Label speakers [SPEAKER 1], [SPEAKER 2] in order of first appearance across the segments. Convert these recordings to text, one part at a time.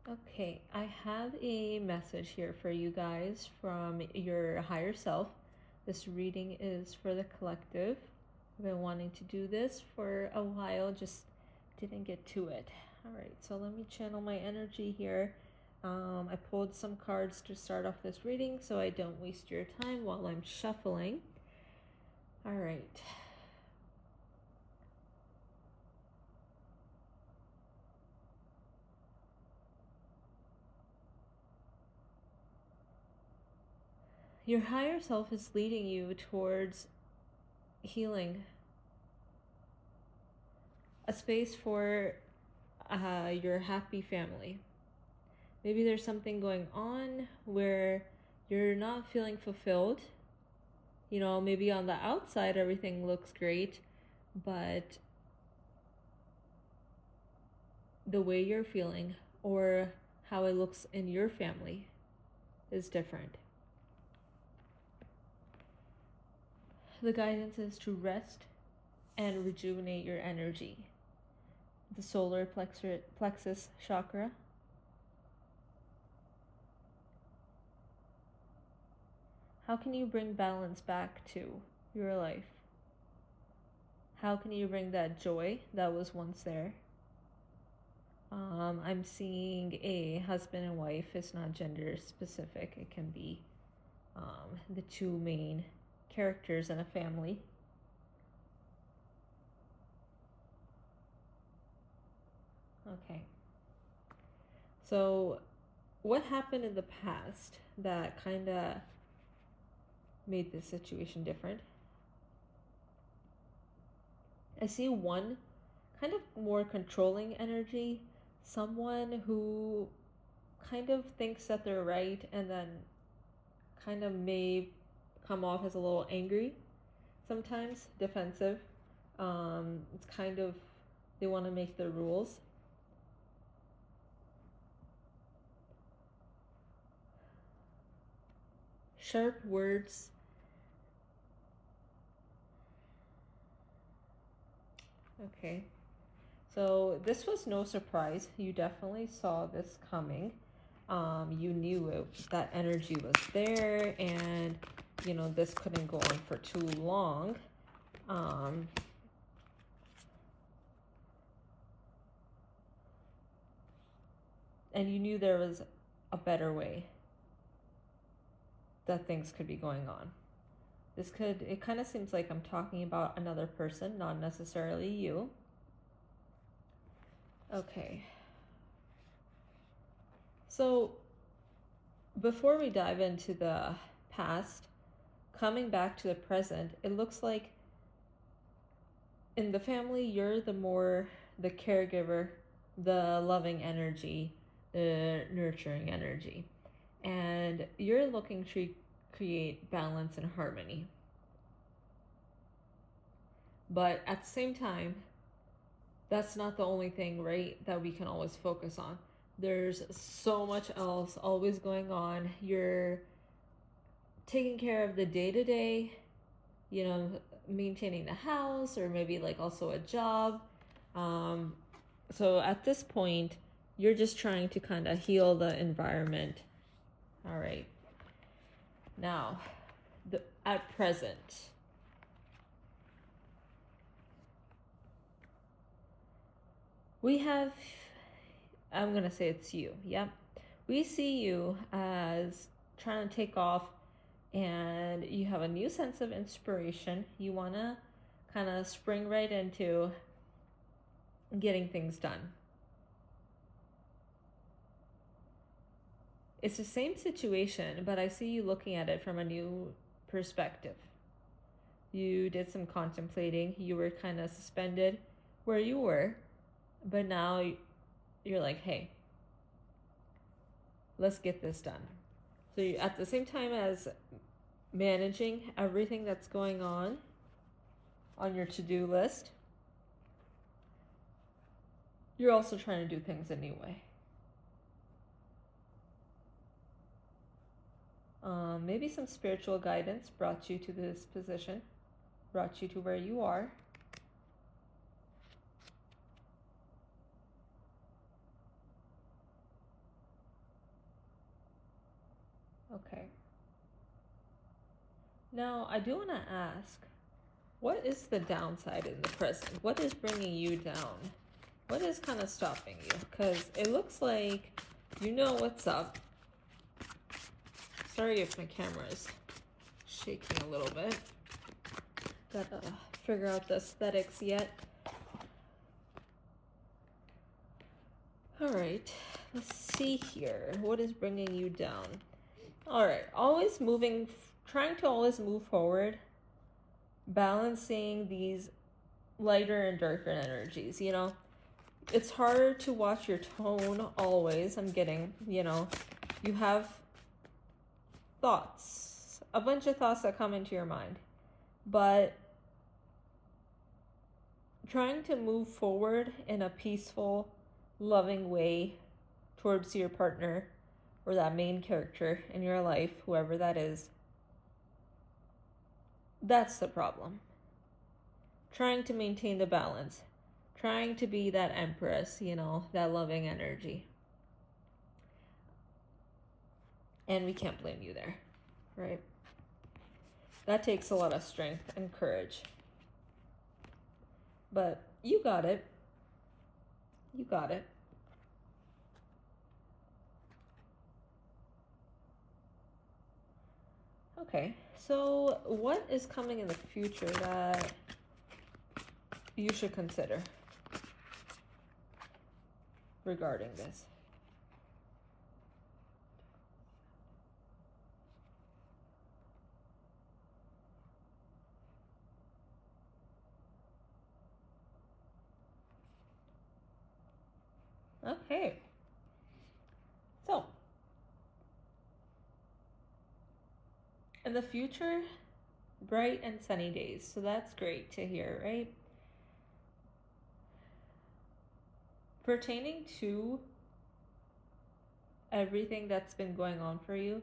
[SPEAKER 1] Okay, I have a message here for you guys from your higher self. This reading is for the collective. I've been wanting to do this for a while, just didn't get to it. All right, so let me channel my energy here. I pulled some cards to start off this reading so I don't waste your time while I'm shuffling. All right. Your higher self is leading you towards healing, a space for your happy family. Maybe there's something going on where you're not feeling fulfilled. You know, maybe on the outside everything looks great, but the way you're feeling or how it looks in your family is different. The guidance is to rest and rejuvenate your energy. The solar plexus chakra. How can you bring balance back to your life? How can you bring that joy that was once there? I'm seeing a husband and wife. It's not gender specific. It can be the two main characters in a family. Okay. So, what happened in the past that kind of made this situation different? I see one kind of more controlling energy, someone who kind of thinks that they're right and then kind of may come off as a little angry, sometimes defensive. It's kind of, they want to make the rules. Sharp words. Okay. So this was no surprise. You definitely saw this coming. You knew that energy was there, and you know this couldn't go on for too long. And you knew there was a better way that things could be going on. It kind of seems like I'm talking about another person, not necessarily you. Okay. So, before we dive into the past, coming back to the present, it looks like in the family, you're the caregiver, the loving energy, the nurturing energy. And you're looking to create balance and harmony. But at the same time, that's not the only thing, right, that we can always focus on. There's so much else always going on. You're taking care of the day to day, you know, maintaining the house or maybe like also a job. So at this point, you're just trying to kind of heal the environment. All right. Now, at present, we have, I'm going to say it's you. Yep. We see you as trying to take off and you have a new sense of inspiration. You want to kind of spring right into getting things done. It's the same situation, but I see you looking at it from a new perspective. You did some contemplating. You were kind of suspended where you were, but now you're like, hey, let's get this done. So you, at the same time as managing everything that's going on your to-do list, you're also trying to do things a new way. Maybe some spiritual guidance brought you to this position, brought you to where you are. Okay. Now, I do want to ask, what is the downside in the present? What is bringing you down? What is kind of stopping you? Because it looks like you know what's up. Sorry if my camera is shaking a little bit. Gotta figure out the aesthetics yet. All right, let's see here. What is bringing you down? All right, always moving, trying to always move forward, balancing these lighter and darker energies, you know? It's harder to watch your tone always. I'm getting, you have thoughts, a bunch of thoughts that come into your mind, but trying to move forward in a peaceful, loving way towards your partner or that main character in your life, whoever that is, that's the problem. Trying to maintain the balance, trying to be that empress, that loving energy. And we can't blame you there, right? That takes a lot of strength and courage. But you got it. You got it. Okay, so what is coming in the future that you should consider regarding this? Okay. So, in the future, bright and sunny days. So that's great to hear, right? Pertaining to everything that's been going on for you,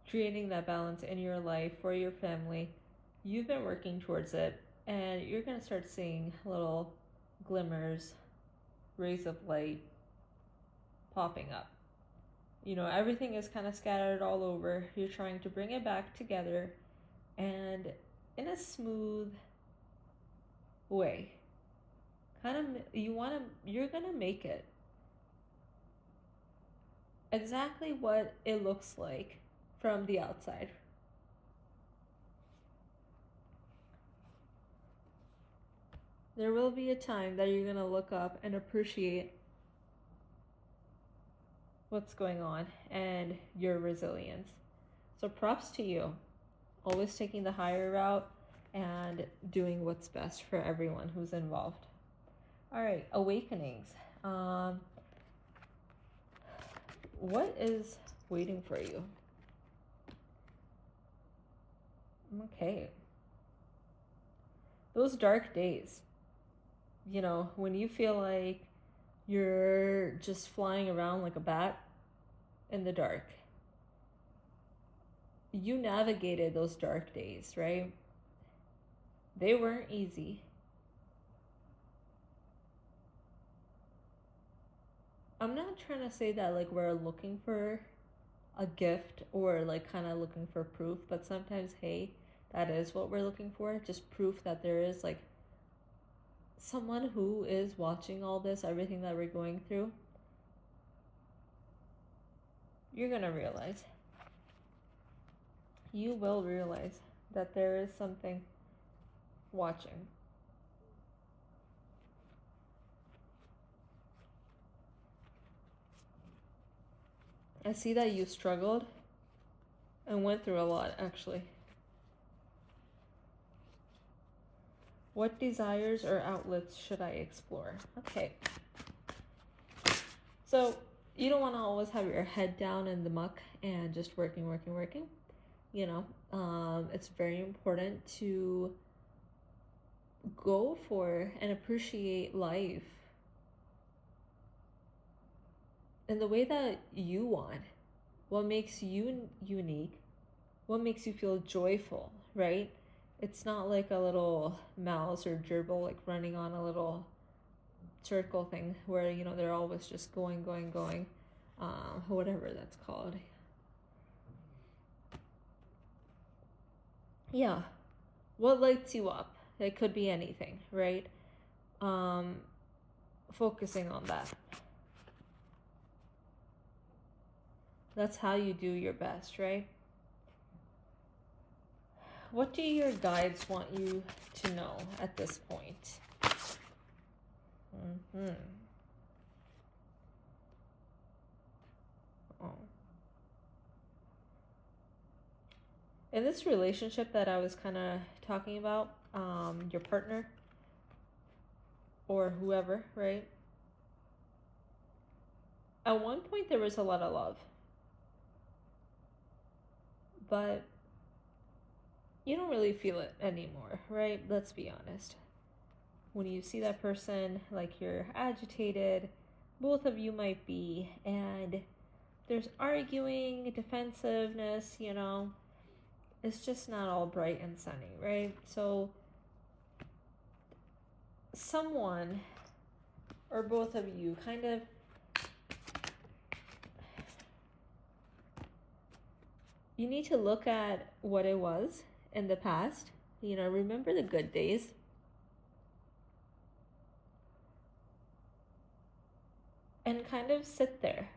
[SPEAKER 1] creating that balance in your life for your family, you've been working towards it, and you're going to start seeing little glimmers, rays of light popping up. Everything is kind of scattered all over. You're trying to bring it back together and in a smooth way. You're going to make it exactly what it looks like from the outside. There will be a time that you're going to look up and appreciate what's going on and your resilience. So props to you. Always taking the higher route and doing what's best for everyone who's involved. All right, awakenings. What is waiting for you? Okay. Those dark days. When you feel like you're just flying around like a bat in the dark. You navigated those dark days, right? They weren't easy. I'm not trying to say that like we're looking for a gift or like kind of looking for proof, but sometimes, hey, that is what we're looking for. Just proof that there is like someone who is watching all this, everything that we're going through. You're going to realize. You will realize that there is something watching. I see that you struggled and went through a lot, actually. What desires or outlets should I explore? Okay. So, you don't want to always have your head down in the muck and just working. It's very important to go for and appreciate life in the way that you want. What makes you unique? What makes you feel joyful, right? It's not like a little mouse or gerbil like running on a little circle thing where they're always just going, whatever that's called. Yeah, what lights you up? It could be anything, right? Um, Focusing on that. That's how you do your best, right? What do your guides want you to know at this point? Mm-hmm. Oh. In this relationship that I was kind of talking about, your partner or whoever, right? At one point, there was a lot of love, but you don't really feel it anymore, right? Let's be honest. When you see that person, like you're agitated, both of you might be, and there's arguing, defensiveness, it's just not all bright and sunny, right? So, someone or both of you kind of you need to look at what it was in the past. Remember the good days and kind of sit there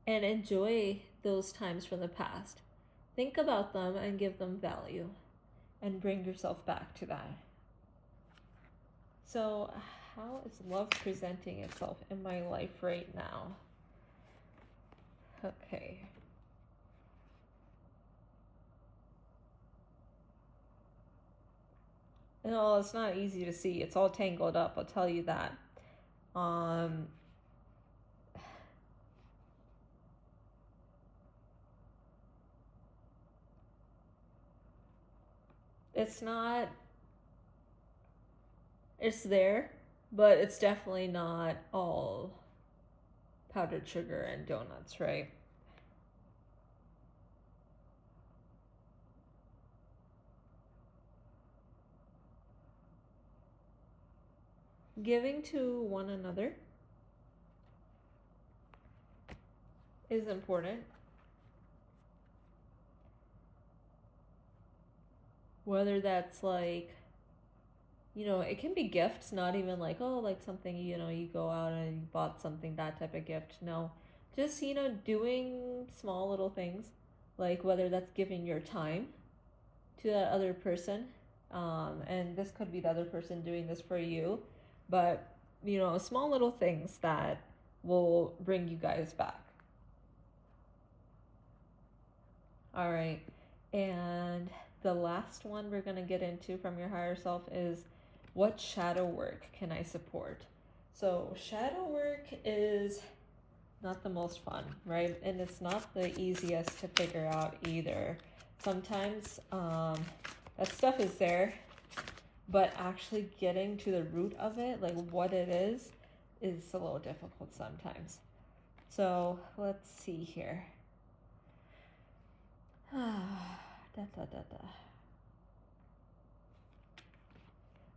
[SPEAKER 1] and enjoy those times from the past. Think about them and give them value and bring yourself back to that. So, how is love presenting itself in my life right now? Okay. No, it's not easy to see. It's all tangled up, I'll tell you that. Um, it's not, it's there, but it's definitely not all powdered sugar and donuts, right? Giving to one another is important. Whether that's like, it can be gifts, not even like, oh, like something, you go out and you bought something, that type of gift. No, just, doing small little things, like whether that's giving your time to that other person. And this could be the other person doing this for you, but, small little things that will bring you guys back. All right. And the last one we're going to get into from your higher self is what shadow work can I support? So, shadow work is not the most fun, right? And it's not the easiest to figure out either. Sometimes that stuff is there, but actually getting to the root of it, like what it is a little difficult sometimes. So, let's see here. Da, da, da, da.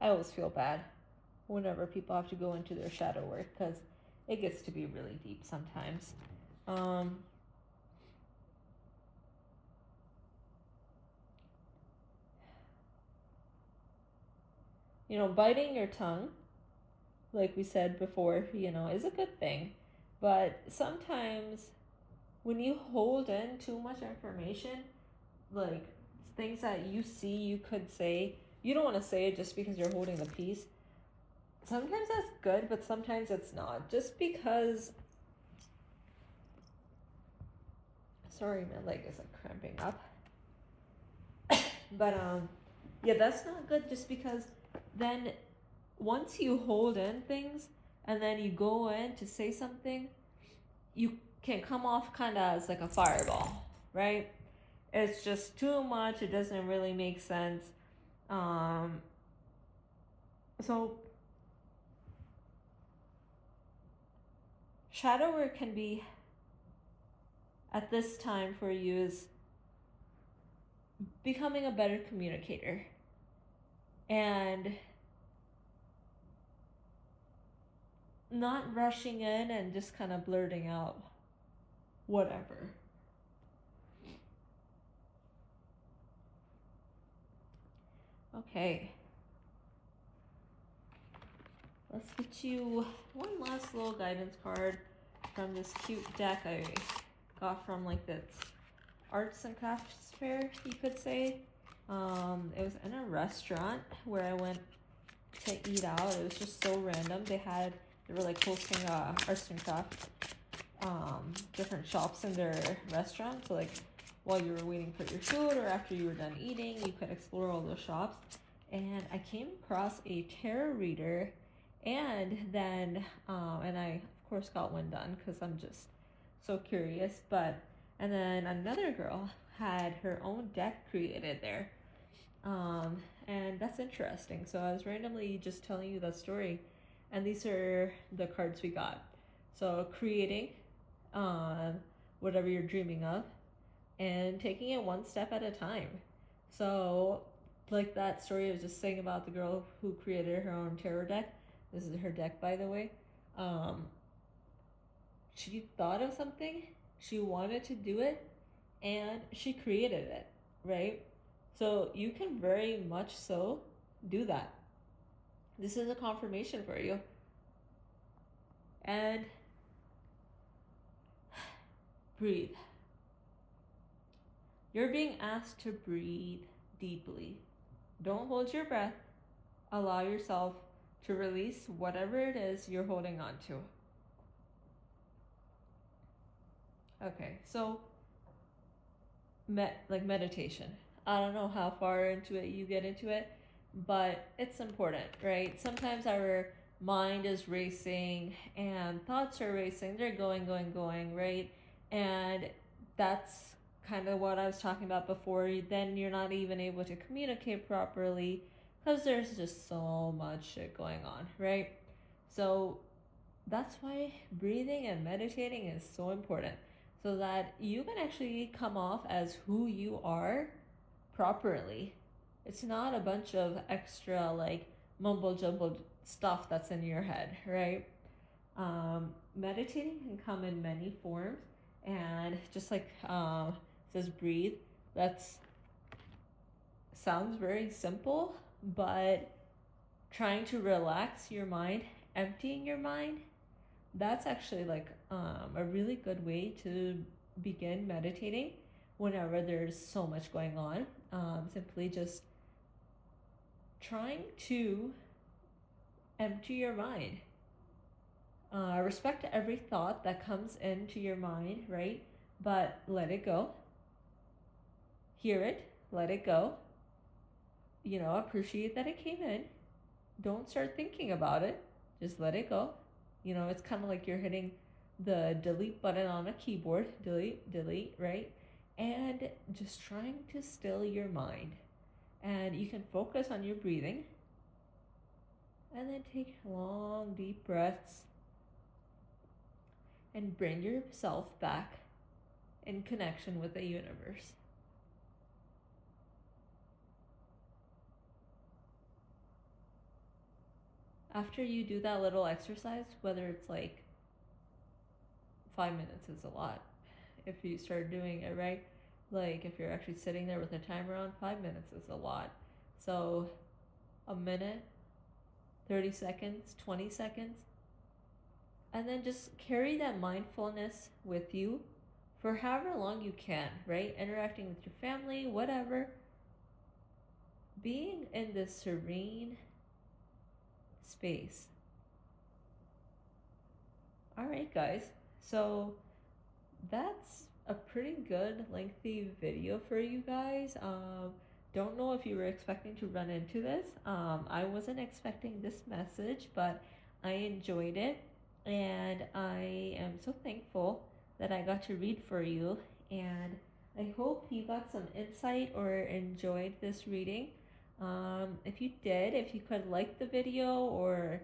[SPEAKER 1] I always feel bad whenever people have to go into their shadow work because it gets to be really deep sometimes. Um, Biting your tongue, like we said before, is a good thing. But sometimes when you hold in too much information, like things that you see you could say, you don't want to say it just because you're holding the piece. Sometimes that's good, but sometimes it's not. Just because. Sorry, my leg is like cramping up. But yeah, that's not good just because then once you hold in things and then you go in to say something, you can come off kind of as like a fireball, right? It's just too much. It doesn't really make sense. Um, so shadow work can be at this time for you is becoming a better communicator and not rushing in and just kind of blurting out whatever. Okay. Let's get you one last little guidance card from this cute deck I got from like this arts and crafts fair, you could say. It was in a restaurant where I went to eat out. It was just so random. They were like hosting arts and crafts different shops in their restaurant. So like while you were waiting for your food or after you were done eating, you could explore all those shops. And I came across a tarot reader, and then and I of course got one done because I'm just so curious. But and then another girl had her own deck created there, and that's interesting. So I was randomly just telling you that story, and these are the cards we got. So creating whatever you're dreaming of and taking it one step at a time. So, like that story I was just saying about the girl who created her own tarot deck. This is her deck, by the way. She thought of something, she wanted to do it, and she created it, right? So, you can very much so do that. This is a confirmation for you. And breathe. You're being asked to breathe deeply. Don't hold your breath. Allow yourself to release whatever it is you're holding on to. Okay, so meditation. I don't know how far into it you get into it, but it's important, right? Sometimes our mind is racing and thoughts are racing. They're going, right? And that's kind of what I was talking about before. Then you're not even able to communicate properly because there's just so much shit going on, right? So that's why breathing and meditating is so important, so that you can actually come off as who you are properly. It's not a bunch of extra like mumble jumble stuff that's in your head, right? Meditating can come in many forms, and just like says breathe, that's sounds very simple, but trying to relax your mind, emptying your mind, that's actually like a really good way to begin meditating whenever there's so much going on. Simply just trying to empty your mind. Respect every thought that comes into your mind, right? But let it go. Hear it, let it go. Appreciate that it came in. Don't start thinking about it. Just let it go. It's kind of like you're hitting the delete button on a keyboard. Delete, right? And just trying to still your mind. And you can focus on your breathing. And then take long, deep breaths. And bring yourself back in connection with the universe. After you do that little exercise, whether it's like 5 minutes is a lot if you start doing it right. Like if you're actually sitting there with a timer on, 5 minutes is a lot. So a minute, 30 seconds, 20 seconds, and then just carry that mindfulness with you for however long you can, right? Interacting with your family, whatever. Being in this serene space. All right, guys. So that's a pretty good lengthy video for you guys. Don't know if you were expecting to run into this. I wasn't expecting this message, but I enjoyed it, and I am so thankful that I got to read for you, and I hope you got some insight or enjoyed this reading. If you did, if you could like the video, or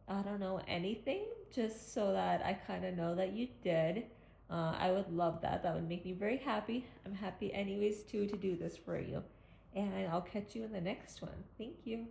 [SPEAKER 1] I don't know, anything, just so that I kind of know that you did, I would love that. That would make me very happy. I'm happy anyways too to do this for you. And I'll catch you in the next one. Thank you.